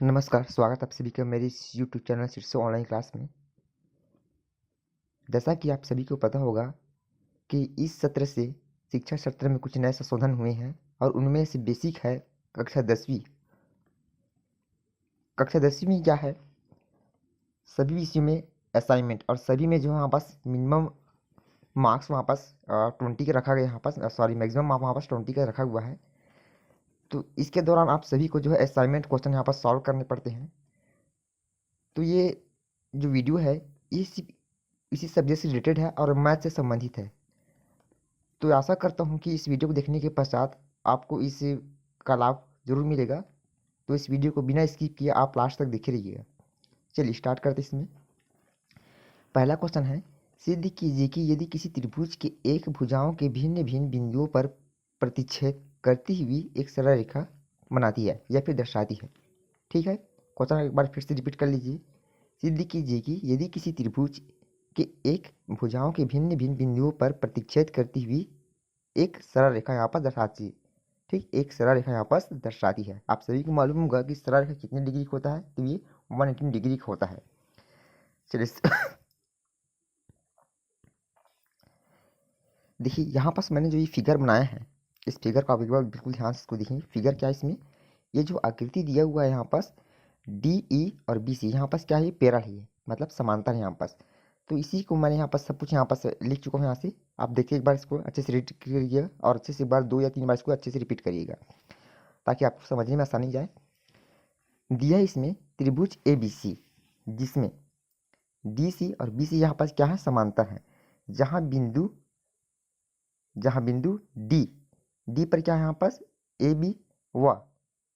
नमस्कार, स्वागत आप सभी का मेरी इस यूट्यूब चैनल शीर्षो ऑनलाइन क्लास में। जैसा कि आप सभी को पता होगा कि इस सत्र से शिक्षा सत्र में कुछ नए संशोधन हुए हैं और उनमें से बेसिक है कक्षा 10वीं। कक्षा 10वीं में क्या है, सभी विषयों में असाइनमेंट और सभी में जो है वहाँ पास मिनिमम मार्क्स वहाँ पास 20 का रखा गया, यहाँ पास मैक्सिमम वहाँ पास 20 का रखा हुआ है। तो इसके दौरान आप सभी को जो है असाइनमेंट क्वेश्चन यहाँ पास सॉल्व करने पड़ते हैं। तो ये जो वीडियो है ये इसी सब्जेक्ट से रिलेटेड है और मैथ से संबंधित है। तो आशा करता हूँ कि इस वीडियो को देखने के पश्चात आपको इस का लाभ जरूर मिलेगा। तो इस वीडियो को बिना स्किप किए आप लास्ट तक देखे रहिएगा। चलिए स्टार्ट करते हैं। इसमें पहला क्वेश्चन है, सिद्ध कीजिए कि यदि किसी त्रिभुज के एक भुजाओं के भिन्न भिन्न बिंदुओं पर प्रतिच्छेद करती हुई एक सरल रेखा बनाती है या फिर दर्शाती है। ठीक है, क्वेश्चन एक बार फिर से रिपीट कर लीजिए। सिद्ध कीजिए कि यदि किसी त्रिभुज के एक भुजाओं के भिन्न भिन्न बिंदुओं पर प्रतिच्छेद करती हुई एक सरल रेखा यहाँ पर दर्शाती है। ठीक, एक सरल रेखा यहाँ पर दर्शाती है। आप सभी को मालूम होगा कि सरल रेखा कितने डिग्री का होता है, तो ये 180 डिग्री का होता है। चलिए देखिए यहाँ पास मैंने जो ये फिगर बनाया है, इस फिगर को आप एक बार बिल्कुल ध्यान से इसको देखिए। फिगर क्या है इसमें, ये जो आकृति दिया हुआ है यहाँ पास डी ई और बी सी, यहाँ पास क्या है, पैरेलल है, मतलब समांतर है यहाँ पास। तो इसी को मैंने यहाँ पर सब कुछ यहाँ पर लिख चुका हूँ। यहाँ से आप देखिए, एक बार इसको अच्छे से रीड करिएगा और अच्छे से एक बार 2 या 3 बार इसको अच्छे से रिपीट करिएगा ताकि आपको समझने में आसानी जाए। दिया है इसमें त्रिभुज ए बी सी, जिसमें डी सी और बी सी यहाँ पास क्या है, समांतर है। जहाँ बिंदु डी पर क्या है यहाँ पास ए बी व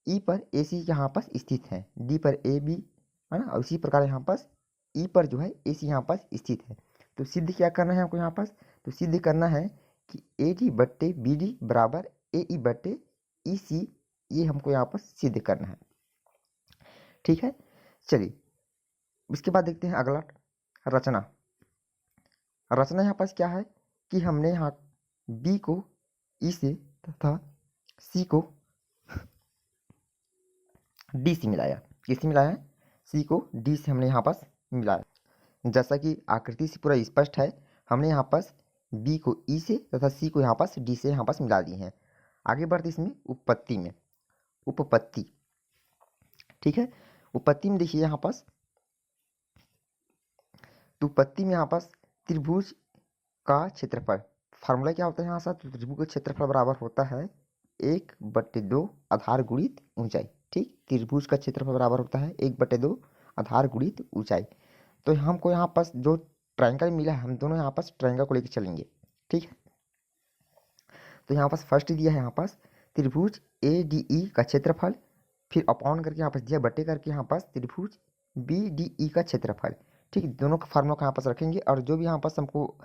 ई पर ए सी यहाँ पास स्थित है। डी पर ए बी है ना, और उसी प्रकार यहाँ पास ई पर जो है ए सी यहाँ पास स्थित है। तो सिद्ध क्या करना है हमको यहाँ पास, तो सिद्ध करना है कि ए डी बट्टे बी डी बराबर ए ई बट्टे ई सी, ये हमको यहाँ पास सिद्ध करना है। ठीक है, चलिए इसके बाद देखते हैं अगला रचना। रचना यहाँ पास क्या है कि हमने यहाँ बी को ई से तथा सी को डी से मिलाया। किससे मिलाया, सी को डी से हमने यहाँ पास मिलाया। जैसा कि आकृति से पूरा स्पष्ट है, हमने यहाँ पास बी को ई से तथा सी को यहाँ पास डी से यहाँ पास मिला दी हैं। आगे बढ़ते इसमें उपपत्ति में, उपपत्ति। ठीक है, उपपत्ति में देखिए यहाँ पास, तो उपपत्ति में यहाँ पास त्रिभुज का क्षेत्रफल, फार्मूला क्या होता है यहाँ से, त्रिभुज का क्षेत्रफल बराबर होता है 1/2 आधार गुणित ऊंचाई। ठीक, त्रिभुज का क्षेत्रफल बराबर होता है 1/2 आधार गुणित ऊंचाई। तो हमको यहाँ पास जो ट्रायंगल मिला है, हम दोनों यहाँ पास ट्रायंगल को लेकर चलेंगे। ठीक है, तो यहाँ पास फर्स्ट दिया है यहाँ पास त्रिभुज ए डी ई का क्षेत्रफल, फिर अपॉन करके यहाँ पास दिया बटे करके यहाँ पास त्रिभुज बी डी ई का क्षेत्रफल। ठीक, दोनों का फार्मूला को यहाँ पास रखेंगे और जो भी यहाँ पास हमको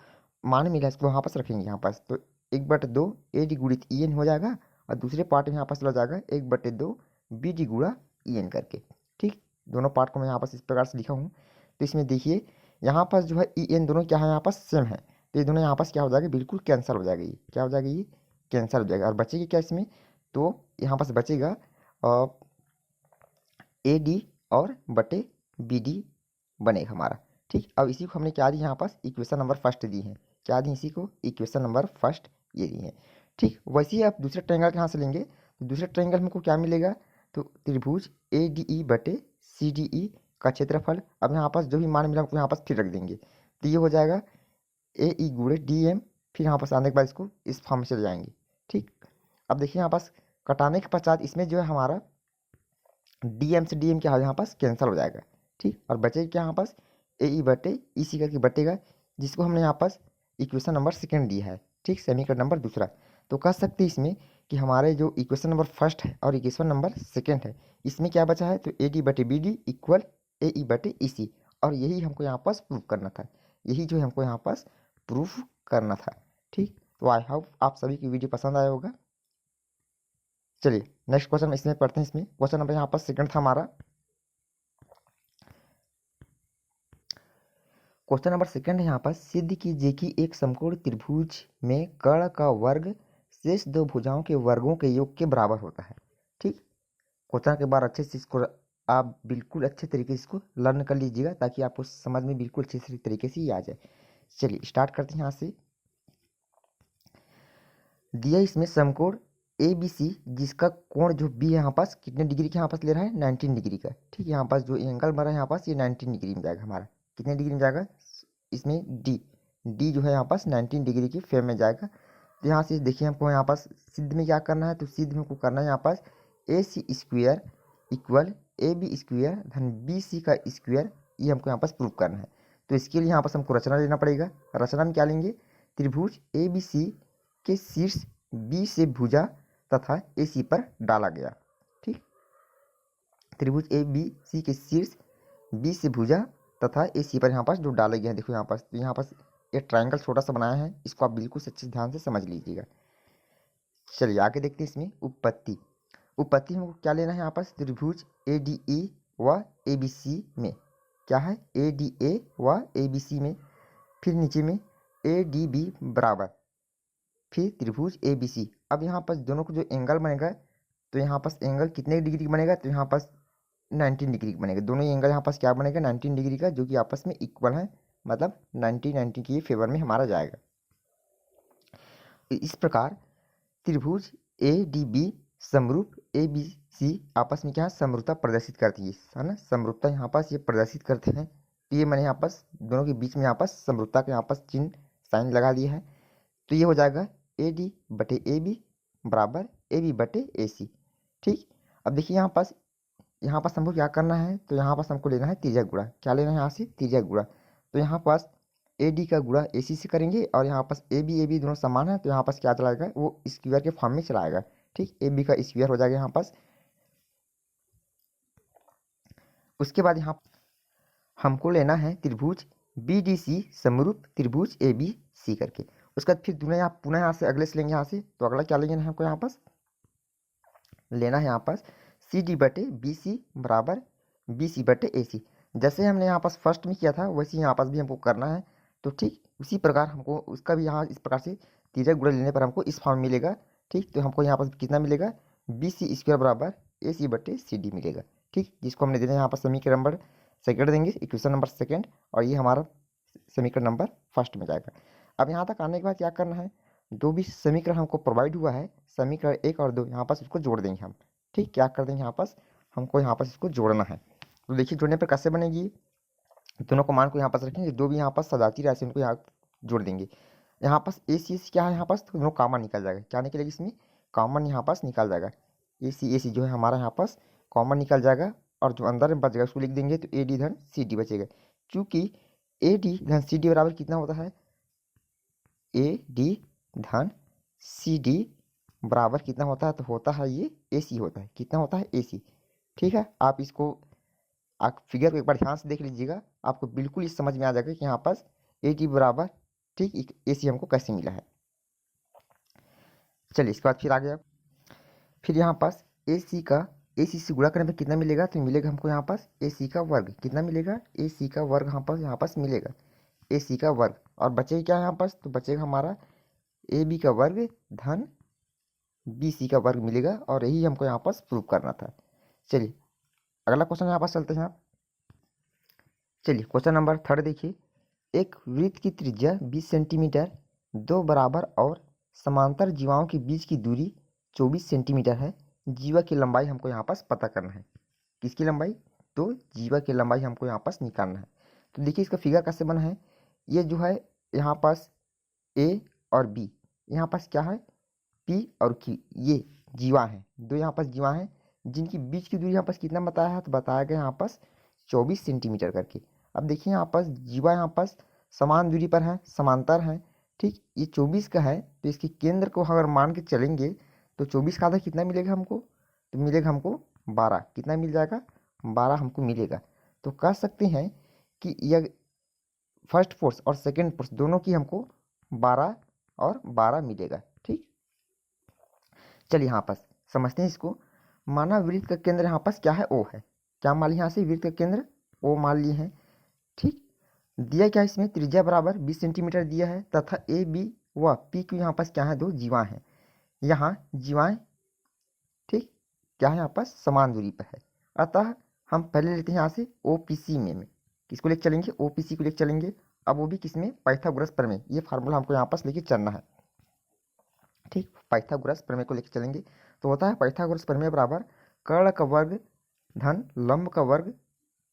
मान मिला है इसको यहाँ पास रखेंगे यहाँ पास। तो 1/2 ए डी गुणित ई एन हो जाएगा और दूसरे पार्ट में यहाँ पास चला जाएगा 1/2 बी डी गुणा ई एन करके। ठीक, दोनों पार्ट को मैं यहाँ पास इस प्रकार से लिखा हूँ। तो इसमें देखिए यहाँ पास जो है ई एन दोनों क्या है, यहाँ पास सेम है, तो ये दोनों यहाँ पास क्या हो जाएगा, बिल्कुल कैंसिल हो जाएगा। ये क्या हो जाएगा, ये कैंसिल हो जाएगा और बचेगी क्या इसमें, तो यहाँ पास बचेगा ए डी और बटे बी डी बनेगा हमारा। ठीक, अब इसी को हमने क्या दी यहाँ पास, इक्वेशन नंबर फर्स्ट दी है। क्या दी इसी को, इक्वेशन नंबर फर्स्ट ये दी है। ठीक, वैसे ही आप दूसरे ट्रायंगल कहाँ से लेंगे, तो दूसरे ट्रायंगल में को क्या मिलेगा, तो त्रिभुज ए डी ई बटे सी डी ई का क्षेत्रफल। अब यहाँ पास जो भी मान मिला हमको यहाँ पास फिर रख देंगे, तो ये हो जाएगा ए ई गुणे डी एम। फिर यहाँ पास आने के बाद इसको इस फॉर्म में चले जाएंगे। ठीक, अब देखिए यहाँ पास कटाने के पश्चात इसमें जो है हमारा डी एम से डी एम क्या है, यहाँ पास कैंसिल हो जाएगा। ठीक, और बचेगा क्या यहाँ पास ए ई बटे ई सी करके बटेगा, जिसको हमने यहाँ पास इक्वेशन नंबर सेकंड दिया है। ठीक, समीकरण नंबर दूसरा। तो कह सकते हैं इसमें कि हमारे जो इक्वेशन नंबर फर्स्ट है और इक्वेशन नंबर सेकंड है, इसमें क्या बचा है, तो ए डी बटे बी डी इक्वल ए ई बटे ई सी, और यही हमको यहाँ पास प्रूफ करना था। यही जो हमको यहाँ पास प्रूफ करना था। ठीक, तो आई होप आप सभी की वीडियो पसंद आया होगा। चलिए नेक्स्ट क्वेश्चन इसमें पढ़ते हैं। इसमें क्वेश्चन नंबर यहाँ पास सेकंड था हमारा। क्वेश्चन नंबर सेकंड है यहाँ पर, सिद्ध कीजिए कि एक समकोण त्रिभुज में कर्ण का वर्ग शेष दो भुजाओं के वर्गों के योग के बराबर होता है। ठीक, क्वेश्चन के बाद अच्छे से इसको आप बिल्कुल अच्छे तरीके से इसको लर्न कर लीजिएगा ताकि आपको समझ में बिल्कुल अच्छे तरीके से ही आ जाए। चलिए स्टार्ट करते हैं यहाँ से। दिया इसमें समकोण ए बी सी जिसका कोण जो बी है यहाँ पास कितने डिग्री के यहाँ पास ले रहा है 19 डिग्री का। ठीक है, यहाँ पास जो एंगल बना है यहाँ पास ये 19 डिग्री में जाएगा हमारा। कितने डिग्री में जाएगा इसमें डी जो है यहाँ पास 19 डिग्री की फेम में जाएगा। तो यहाँ से देखिए हमको यहाँ पास सिद्ध में क्या करना है, तो सिद्ध में हमको करना है यहाँ पास A C square equal A B square धन बी सी का स्क्वेयर, ये हमको यहाँ पास प्रूव करना है। तो इसके लिए यहाँ पास हमको रचना लेना पड़ेगा। रचना में क्या लेंगे, त्रिभुज ए बी सी के शीर्ष बी से भुजा तथा ए सी पर डाला गया। ठीक, त्रिभुज ए बी सी के शीर्ष बी से भुजा तथा ए सी पर यहाँ पास जो डाले गए हैं, देखो यहाँ पास, तो यहाँ पास एक ट्रायंगल छोटा सा बनाया है, इसको आप बिल्कुल अच्छे ध्यान से समझ लीजिएगा। चलिए आगे देखते हैं इसमें उत्पत्ति। उत्पत्ति हमको क्या लेना है यहाँ पास, त्रिभुज ए डी ई व ए बी सी में क्या है, ए डी ए व ए बी सी में, फिर नीचे में ए डी बी बराबर फिर त्रिभुज ए बी सी। अब यहाँ पास दोनों को जो एंगल बनेगा, तो यहाँ पास एंगल कितने डिग्री का बनेगा, तो यहाँ पास 19 डिग्री का बनेगा। दोनों एंगल यहाँ पास क्या बनेगा 19 डिग्री का, जो कि आपस में इक्वल है, मतलब 90 की फेवर में हमारा जाएगा। इस प्रकार त्रिभुज ए डी बी समरूप ए बी सी आपस में क्या है, समरूपता प्रदर्शित करती है ना। समरूपता यहाँ पास ये प्रदर्शित करते हैं, तो ये मैंने यहाँ पास दोनों के बीच में यहाँ पास समरूपता का यहाँ पास चिन्ह साइन लगा दिया है। तो ये हो जाएगा ए डी बटे ए बी बराबर ए बी बटे ए सी। ठीक, अब देखिए यहाँ पास हमको क्या करना है, तो यहाँ पास हमको लेना है तिर्यक गुणा। क्या लेना है यहाँ से, तिर्यक गुणा। तो यहाँ पास ए डी का गुणा ए सी से करेंगे, और यहाँ पास ए बी दोनों समान है, तो यहाँ पास क्या चलाएगा, वो स्क्वायर के फॉर्म में चलाएगा। ठीक, ए बी का स्क्वायर हो जाएगा यहाँ पास। उसके बाद यहाँ हमको लेना है त्रिभुज बी डी सी समरूप त्रिभुज ए बी सी करके। उसके बाद फिर पुनः यहाँ से अगले से लेंगे यहाँ से, तो अगला क्या लेंगे हमको यहाँ पास लेना है यहाँ पास सी डी बटे बी सी बराबर बी सी बटे ए सी। जैसे हमने यहाँ पास फर्स्ट में किया था वैसे यहाँ पास भी हमको करना है। तो ठीक उसी प्रकार हमको उसका भी यहाँ इस प्रकार से तिर्यक गुणा लेने पर हमको इस फॉर्म मिलेगा। ठीक, तो हमको यहाँ पास कितना मिलेगा, बी सी स्क्वायर बराबर ए सी बटे सी डी मिलेगा। ठीक, जिसको हमने देना है यहाँ पर समीकरण नंबर सेकंड देंगे, इक्वेशन नंबर सेकंड, और ये हमारा समीकरण नंबर फर्स्ट में जाएगा। अब यहाँ तक आने के बाद क्या करना है, जो भी समीकरण हमको प्रोवाइड हुआ है, समीकरण 1 और 2 यहाँ पास उसको जोड़ देंगे हम। ठीक, क्या कर देंगे यहाँ पास, हमको यहाँ पास इसको जोड़ना है। तो देखिए जोड़ने पर कैसे बनेगी, दोनों को मान को यहाँ पास रखेंगे, जो भी यहाँ पास सजाती राशि उनको यहाँ जोड़ देंगे। यहाँ पास ए सी क्या है, यहाँ पास तो दोनों कॉमन निकल जाएगा। क्या निकलेगा इसमें, कॉमन यहाँ पास निकल जाएगा। ए सी जो है हमारा यहाँ पास कॉमन निकल जाएगा, और जो अंदर में बचेगा उसको लिख देंगे, तो ए डी धन सी डी बचेगा। चूँकि ए डी धन सी डी बराबर कितना होता है, ए डी धन सी डी बराबर कितना होता है, तो होता है ये ए सी होता है। कितना होता है, ए सी। ठीक है, आप इसको आप फिगर को एक बार ध्यान से देख लीजिएगा, आपको बिल्कुल इस समझ में आ जाएगा कि यहाँ पास ए टी बराबर ठीक ए सी हमको कैसे मिला है। चलिए इसके बाद फिर आ गया, फिर यहाँ पास ए सी से गुणा करने पर कितना मिलेगा, तो मिलेगा हमको यहाँ पास ए सी का वर्ग। कितना मिलेगा, ए सी का वर्ग यहाँ पास मिलेगा, ए सी का वर्ग। और बचेगा क्या यहाँ पास, तो बचेगा हमारा ए बी का वर्ग धन बी सी का वर्ग मिलेगा, और यही हमको यहाँ पास प्रूव करना था। चलिए अगला क्वेश्चन यहाँ पास चलते हैं आप। चलिए क्वेश्चन नंबर 3 देखिए, एक वृत्त की त्रिज्या 20 सेंटीमीटर, दो बराबर और समांतर जीवाओं के बीच की दूरी 24 सेंटीमीटर है। जीवा की लंबाई हमको यहाँ पास पता करना है। किसकी लंबाई, तो जीवा की लंबाई हमको यहाँ पास निकालना है। तो देखिए इसका फिगर कैसे बना है, ये जो है यहाँ पास ए और बी, यहाँ पास क्या है पी और क्यू, ये जीवा हैं, दो यहाँ पास जीवा हैं, जिनकी बीच की दूरी यहाँ पास कितना बताया है, तो बताया गया यहाँ पास 24 सेंटीमीटर करके। अब देखिए यहाँ पास जीवा यहाँ पास समान दूरी पर है, समांतर है। ठीक, ये 24 का है, तो इसके केंद्र को अगर मान के चलेंगे तो 24 का आधा कितना मिलेगा हमको, तो मिलेगा हमको 12। कितना मिल जाएगा, 12 हमको मिलेगा। तो कह सकते हैं कि यह फर्स्ट फोर्स और सेकेंड फोर्स दोनों की हमको 12 और 12 मिलेगा। ठीक, चलिए यहाँ पास समझते हैं इसको। माना वृत्त का केंद्र यहाँ पास क्या है, ओ है। क्या मान लिया यहाँ से, वृत्त का केंद्र ओ मान लिए हैं। ठीक, दिया क्या इसमें, त्रिज्या बराबर 20 सेंटीमीटर दिया है, तथा ए बी व पी क्यू यहाँ पास क्या है, दो जीवा हैं। यहाँ जीवाएं ठीक क्या है यहाँ पास समान दूरी पर है, अतः हम पहले लेते हैं यहाँ से OPC में किसको लेके चलेंगे, OPC को लेके चलेंगे। अब वो भी किसमें, पाइथागोरस प्रमेय, ये फार्मूला हमको यहाँ पास लेके चलना है। ठीक, पाइथागोरस प्रमेय को लेके चलेंगे तो होता है पाइथागोरस प्रमेय बराबर कर्ण का वर्ग धन लंब का वर्ग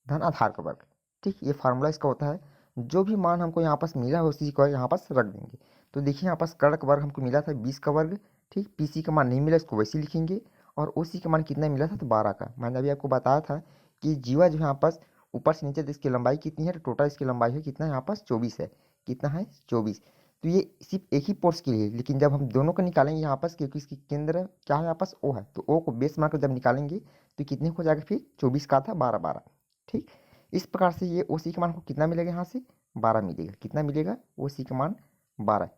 धन आधार का वर्ग। ठीक, ये फार्मूला इसका होता है। जो भी मान हमको यहाँ पास मिला है उसी को यहाँ पास रख देंगे। तो देखिए यहाँ पास कर्ण का वर्ग हमको मिला था 20 का वर्ग। ठीक, PC का मान नहीं मिला, इसको वैसे लिखेंगे। और OC का मान कितना मिला था, तो 12 का। मैंने अभी आपको बताया था कि जीवा जो यहाँ पास ऊपर से नीचे इसकी लंबाई कितनी है, तो टोटल इसकी लंबाई है कितना, यहाँ पास 24 है। कितना है, 24। तो ये सिर्फ एक ही पोर्स के लिए, लेकिन जब हम दोनों का निकालेंगे यहाँ पास, क्योंकि इसकी केंद्र क्या है यहाँ पास, O है, तो O को बेस मानकर जब निकालेंगे तो कितने हो जाएगा, फिर 24 का था 12 12। ठीक, इस प्रकार से ये OC का मान को कितना मिलेगा, यहाँ से 12 मिलेगा। कितना मिलेगा, OC का मान 12।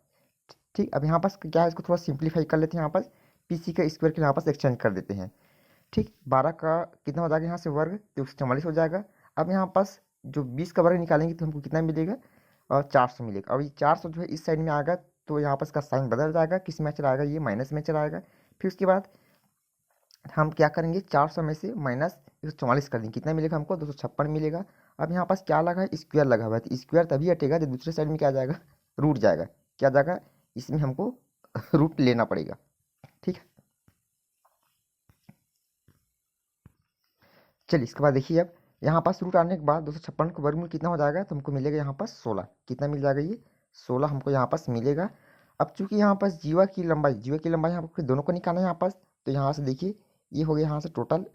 ठीक, अब यहाँ पास क्या है, इसको थोड़ा सिंप्लीफाई कर लेते हैं। यहाँ पास PC का स्क्वायर के यहाँ पास एक्सचेंज कर देते हैं। ठीक, 12 का कितना हो जाएगा यहाँ से वर्ग, तो 144 हो जाएगा। अब यहाँ पास जो 20 का वर्ग निकालेंगे तो हमको कितना मिलेगा, और 400 मिलेगा। अब ये 400 जो है इस साइड में आएगा तो यहाँ पास का साइन बदल जाएगा, किस में चला आएगा, ये माइनस में चला आएगा। फिर उसके बाद हम क्या करेंगे, 400 में से माइनस 144 कर देंगे, कितना मिलेगा हमको, 256 मिलेगा। अब यहाँ पास क्या लगा है, स्क्वायर लगा हुआ है, तो स्क्वायर तभी हटेगा जब दूसरे साइड में क्या आ जाएगा, रूट जाएगा। क्या जाएगा, इसमें हमको रूट लेना पड़ेगा। ठीक है, चलिए इसके बाद देखिए, अब यहाँ पास रूट आने के बाद 256 का वर्गमूल कितना हो जाएगा, तो हमको मिलेगा यहाँ पास 16। कितना मिल जाएगा, ये 16 हमको यहाँ पास मिलेगा। अब चूंकि यहाँ पास जीवा की लंबाई यहाँ पर दोनों को निकालना है यहाँ पास, तो यहाँ से देखिए ये हो गया यहाँ से टोटल,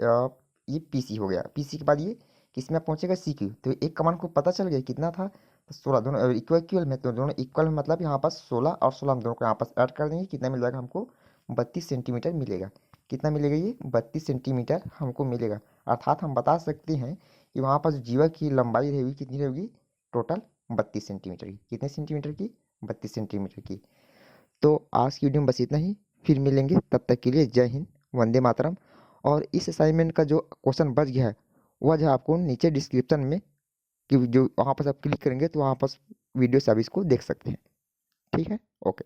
ये PC हो गया। PC के बाद ये किस में पहुँचेगा, CQ। तो एक कमान को पता चल गया कितना था, तो 16, दोनों इक्वल में, तो दोनों इक्वल में मतलब यहाँ पास 16 और 16 हम दोनों को यहाँ पास ऐड कर देंगे, कितना मिल जाएगा हमको, 32 सेंटीमीटर मिलेगा। कितना मिलेगा, ये 32 सेंटीमीटर हमको मिलेगा। अर्थात हम बता सकते हैं कि वहाँ पर जीवा की लंबाई रहेगी, कितनी रहेगी, टोटल 32 सेंटीमीटर की। कितने सेंटीमीटर की, 32 सेंटीमीटर की। तो आज की वीडियो में बस इतना ही, फिर मिलेंगे, तब तक के लिए जय हिंद, वंदे मातरम। और इस असाइनमेंट का जो क्वेश्चन बच गया है वह जो आपको नीचे डिस्क्रिप्शन में, कि जो वहाँ पर आप क्लिक करेंगे तो वहाँ पर वीडियो सब इसको देख सकते हैं। ठीक है, ओके।